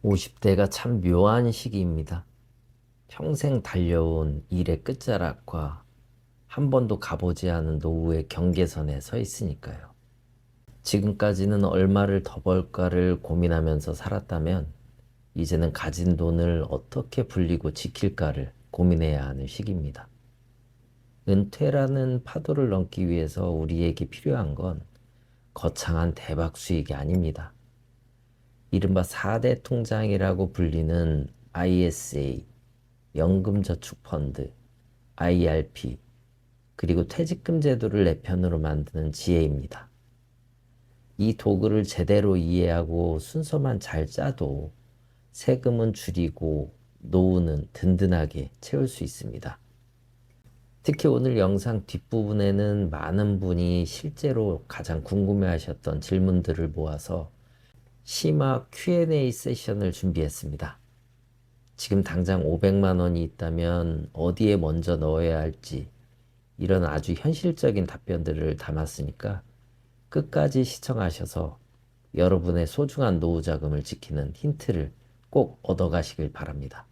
50대가 참 묘한 시기입니다. 평생 달려온 일의 끝자락과 한 번도 가보지 않은 노후의 경계선에 서 있으니까요. 지금까지는 얼마를 더 벌까를 고민하면서 살았다면 이제는 가진 돈을 어떻게 불리고 지킬까를 고민해야 하는 시기입니다. 은퇴라는 파도를 넘기 위해서 우리에게 필요한 건 거창한 대박 수익이 아닙니다. 이른바 4대 통장이라고 불리는 ISA, 연금저축펀드, IRP, 그리고 퇴직금 제도를 내 편으로 만드는 지혜입니다. 이 도구를 제대로 이해하고 순서만 잘 짜도 세금은 줄이고 노후는 든든하게 채울 수 있습니다. 특히 오늘 영상 뒷부분에는 많은 분이 실제로 가장 궁금해하셨던 질문들을 모아서 심화 Q&A 세션을 준비했습니다. 지금 당장 500만 원이 있다면 어디에 먼저 넣어야 할지 이런 아주 현실적인 답변들을 담았으니까 끝까지 시청하셔서 여러분의 소중한 노후 자금을 지키는 힌트를 꼭 얻어가시길 바랍니다.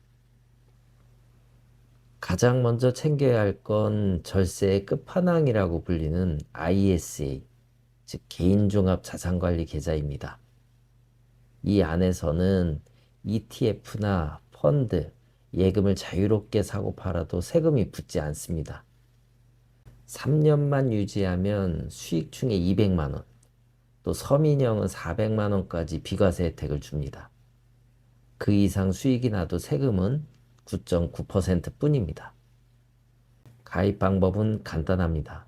가장 먼저 챙겨야 할 건 절세의 끝판왕이라고 불리는 ISA, 즉 개인종합자산관리 계좌입니다. 이 안에서는 ETF나 펀드, 예금을 자유롭게 사고 팔아도 세금이 붙지 않습니다. 3년만 유지하면 수익 중에 200만 원, 또 서민형은 400만 원까지 비과세 혜택을 줍니다. 그 이상 수익이 나도 세금은 9.9% 뿐입니다. 가입 방법은 간단합니다.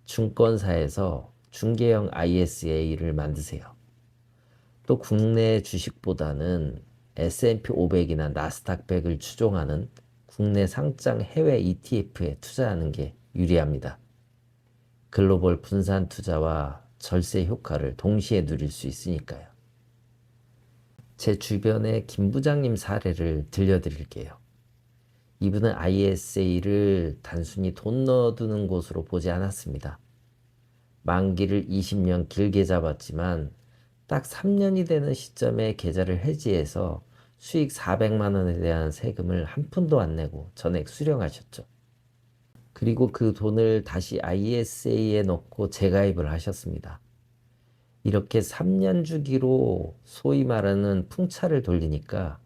증권사에서 중개형 ISA를 만드세요. 또 국내 주식보다는 S&P 500이나 나스닥 100을 추종하는 국내 상장 해외 ETF에 투자하는 게 유리합니다. 글로벌 분산 투자와 절세 효과를 동시에 누릴 수 있으니까요. 제 주변의 김 부장님 사례를 들려드릴게요. 이분은 ISA를 단순히 돈 넣어두는 곳으로 보지 않았습니다. 만기를 20년 길게 잡았지만 딱 3년이 되는 시점에 계좌를 해지해서 수익 400만 원에 대한 세금을 한 푼도 안 내고 전액 수령하셨죠. 그리고 그 돈을 다시 ISA에 넣고 재가입을 하셨습니다. 이렇게 3년 주기로 소위 말하는 풍차를 돌리니까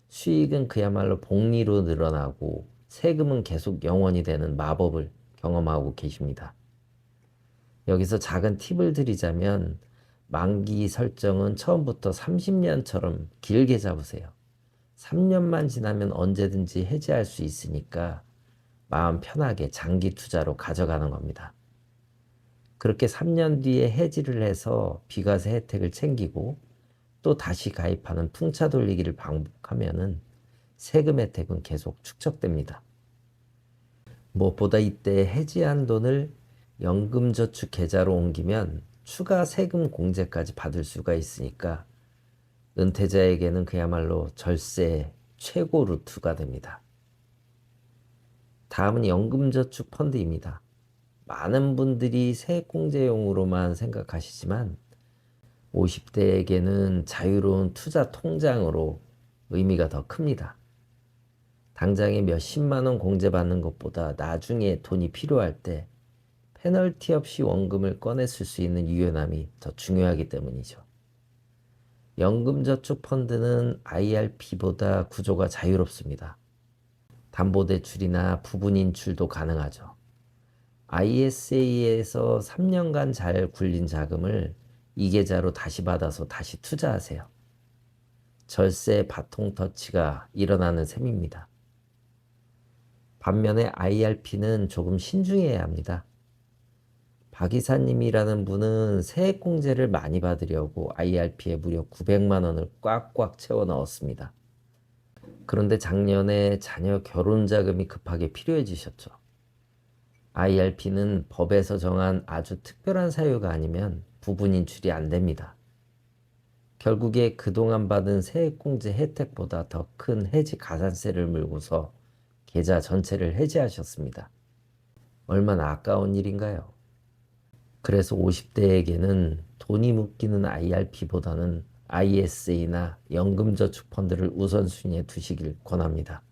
수익은 그야말로 복리로 늘어나고 세금은 계속 영원히 되는 마법을 경험하고 계십니다. 여기서 작은 팁을 드리자면 만기 설정은 처음부터 30년처럼 길게 잡으세요. 3년만 지나면 언제든지 해지할 수 있으니까 마음 편하게 장기 투자로 가져가는 겁니다. 그렇게 3년 뒤에 해지를 해서 비과세 혜택을 챙기고 또 다시 가입하는 풍차 돌리기를 반복하면은 세금 혜택은 계속 축적됩니다. 무엇보다 이때 해지한 돈을 연금저축 계좌로 옮기면 추가 세금 공제까지 받을 수가 있으니까 은퇴자에게는 그야말로 절세 최고 루트가 됩니다. 다음은 연금저축 펀드입니다. 많은 분들이 세액공제용으로만 생각하시지만 50대에게는 자유로운 투자 통장으로 의미가 더 큽니다. 당장에 몇십만 원 공제받는 것보다 나중에 돈이 필요할 때 페널티 없이 원금을 꺼내 쓸 수 있는 유연함이 더 중요하기 때문이죠. 연금저축펀드는 IRP보다 구조가 자유롭습니다. 담보대출이나 부분 인출도 가능하죠. ISA에서 3년간 잘 굴린 자금을 이 계좌로 다시 받아서 다시 투자하세요. 절세 바통 터치가 일어나는 셈입니다. 반면에 IRP는 조금 신중해야 합니다. 박 이사님이라는 분은 세액공제를 많이 받으려고 IRP에 무려 900만 원을 꽉꽉 채워 넣었습니다. 그런데 작년에 자녀 결혼 자금이 급하게 필요해지셨죠. IRP는 법에서 정한 아주 특별한 사유가 아니면 부분 인출이 안 됩니다. 결국에 그동안 받은 세액공제 혜택보다 더 큰 해지 가산세를 물고서 계좌 전체를 해지하셨습니다. 얼마나 아까운 일인가요? 그래서 50대에게는 돈이 묶이는 IRP보다는 ISA나 연금저축펀드를 우선순위에 두시길 권합니다.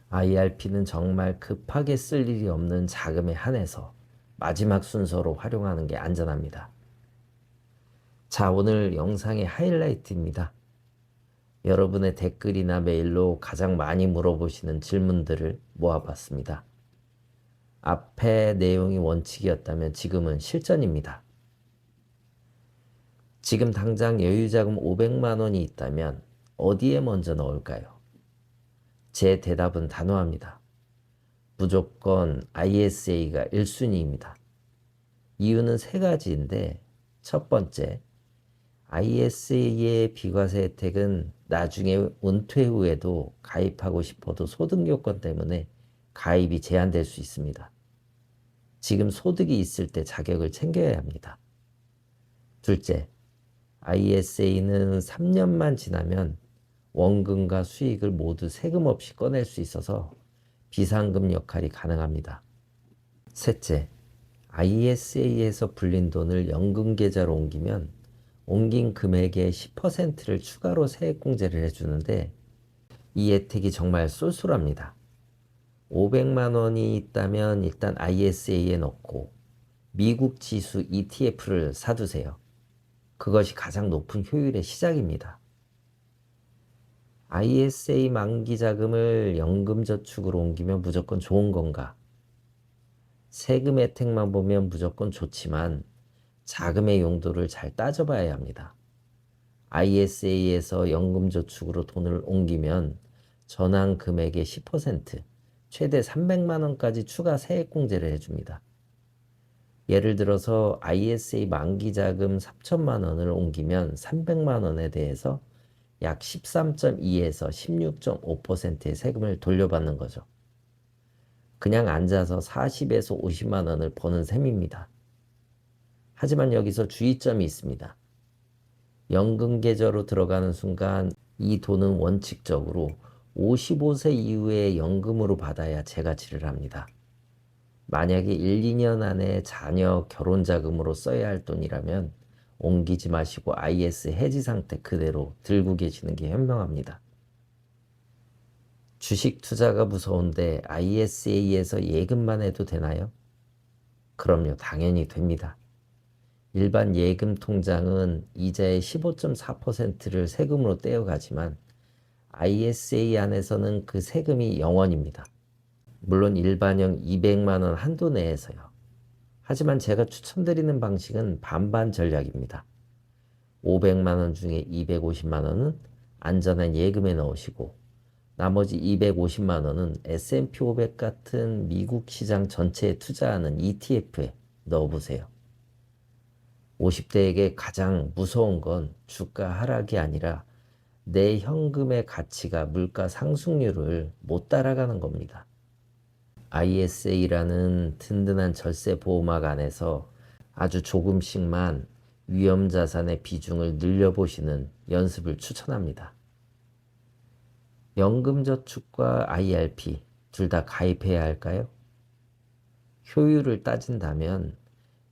IRP는 정말 급하게 쓸 일이 없는 자금에 한해서 마지막 순서로 활용하는 게 안전합니다. 자, 오늘 영상의 하이라이트입니다. 여러분의 댓글이나 메일로 가장 많이 물어보시는 질문들을 모아봤습니다. 앞에 내용이 원칙이었다면 지금은 실전입니다. 지금 당장 여유자금 500만 원이 있다면 어디에 먼저 넣을까요? 제 대답은 단호합니다. 무조건 ISA가 1순위입니다. 이유는 세 가지인데, 첫 번째, ISA의 비과세 혜택은 나중에 은퇴 후에도 가입하고 싶어도 소득 요건 때문에 가입이 제한될 수 있습니다. 지금 소득이 있을 때 자격을 챙겨야 합니다. 둘째, ISA는 3년만 지나면 원금과 수익을 모두 세금 없이 꺼낼 수 있어서 비상금 역할이 가능합니다. 셋째, ISA에서 불린 돈을 연금계좌로 옮기면 옮긴 금액의 10%를 추가로 세액공제를 해주는데 이 혜택이 정말 쏠쏠합니다. 500만 원이 있다면 일단 ISA에 넣고 미국 지수 ETF를 사두세요. 그것이 가장 높은 효율의 시작입니다. ISA 만기 자금을 연금저축으로 옮기면 무조건 좋은 건가? 세금 혜택만 보면 무조건 좋지만 자금의 용도를 잘 따져봐야 합니다. ISA에서 연금저축으로 돈을 옮기면 전환 금액의 10%, 최대 300만 원까지 추가 세액공제를 해줍니다. 예를 들어서 ISA 만기 자금 3천만 원을 옮기면 300만 원에 대해서 약 13.2에서 16.5%의 세금을 돌려받는 거죠. 그냥 앉아서 40에서 50만 원을 버는 셈입니다. 하지만 여기서 주의점이 있습니다. 연금 계좌로 들어가는 순간 이 돈은 원칙적으로 55세 이후에 연금으로 받아야 재가치를 합니다. 만약에 1, 2년 안에 자녀 결혼 자금으로 써야 할 돈이라면 옮기지 마시고 IS 해지 상태 그대로 들고 계시는 게 현명합니다. 주식 투자가 무서운데 ISA에서 예금만 해도 되나요? 그럼요, 당연히 됩니다. 일반 예금 통장은 이자의 15.4%를 세금으로 떼어가지만 ISA 안에서는 그 세금이 0원입니다. 물론 일반형 200만 원 한도 내에서요. 하지만 제가 추천드리는 방식은 반반 전략입니다. 500만 원 중에 250만 원은 안전한 예금에 넣으시고 나머지 250만 원은 S&P 500 같은 미국 시장 전체에 투자하는 ETF에 넣어보세요. 50대에게 가장 무서운 건 주가 하락이 아니라 내 현금의 가치가 물가 상승률을 못 따라가는 겁니다. ISA라는 든든한 절세 보호막 안에서 아주 조금씩만 위험자산의 비중을 늘려보시는 연습을 추천합니다. 연금저축과 IRP 둘 다 가입해야 할까요? 효율을 따진다면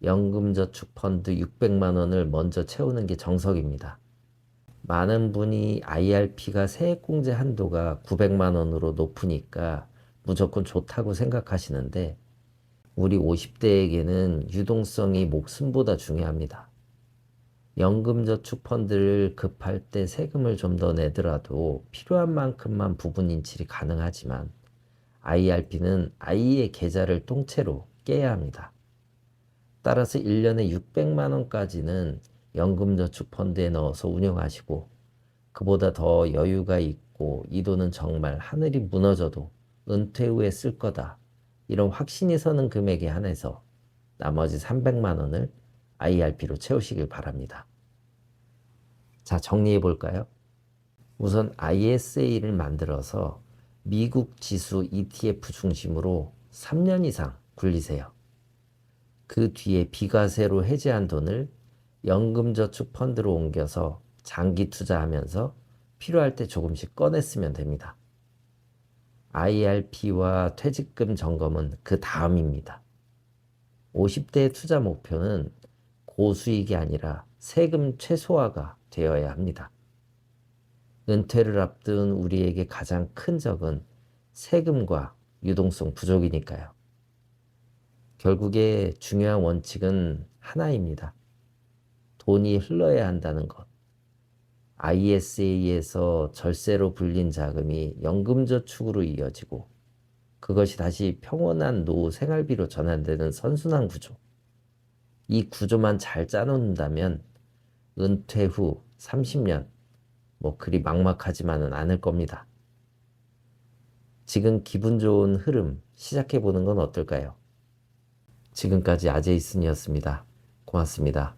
연금저축펀드 600만 원을 먼저 채우는 게 정석입니다. 많은 분이 IRP가 세액공제 한도가 900만 원으로 높으니까 무조건 좋다고 생각하시는데 우리 50대에게는 유동성이 목숨보다 중요합니다. 연금저축펀드를 급할 때 세금을 좀 더 내더라도 필요한 만큼만 부분 인출이 가능하지만 IRP는 아이의 계좌를 통째로 깨야 합니다. 따라서 1년에 600만 원까지는 연금저축펀드에 넣어서 운영하시고 그보다 더 여유가 있고 이 돈은 정말 하늘이 무너져도 은퇴 후에 쓸 거다. 이런 확신이 서는 금액에 한해서 나머지 300만 원을 IRP로 채우시길 바랍니다. 자, 정리해 볼까요? 우선 ISA를 만들어서 미국 지수 ETF 중심으로 3년 이상 굴리세요. 그 뒤에 비과세로 해지한 돈을 연금저축 펀드로 옮겨서 장기 투자하면서 필요할 때 조금씩 꺼냈으면 됩니다. IRP와 퇴직금 점검은 그 다음입니다. 50대의 투자 목표는 고수익이 아니라 세금 최소화가 되어야 합니다. 은퇴를 앞둔 우리에게 가장 큰 적은 세금과 유동성 부족이니까요. 결국에 중요한 원칙은 하나입니다. 돈이 흘러야 한다는 것. ISA에서 절세로 불린 자금이 연금저축으로 이어지고 그것이 다시 평온한 노후 생활비로 전환되는 선순환 구조. 이 구조만 잘 짜놓는다면 은퇴 후 30년, 그리 막막하지만은 않을 겁니다. 지금 기분 좋은 흐름 시작해보는 건 어떨까요? 지금까지 아제이슨이었습니다. 고맙습니다.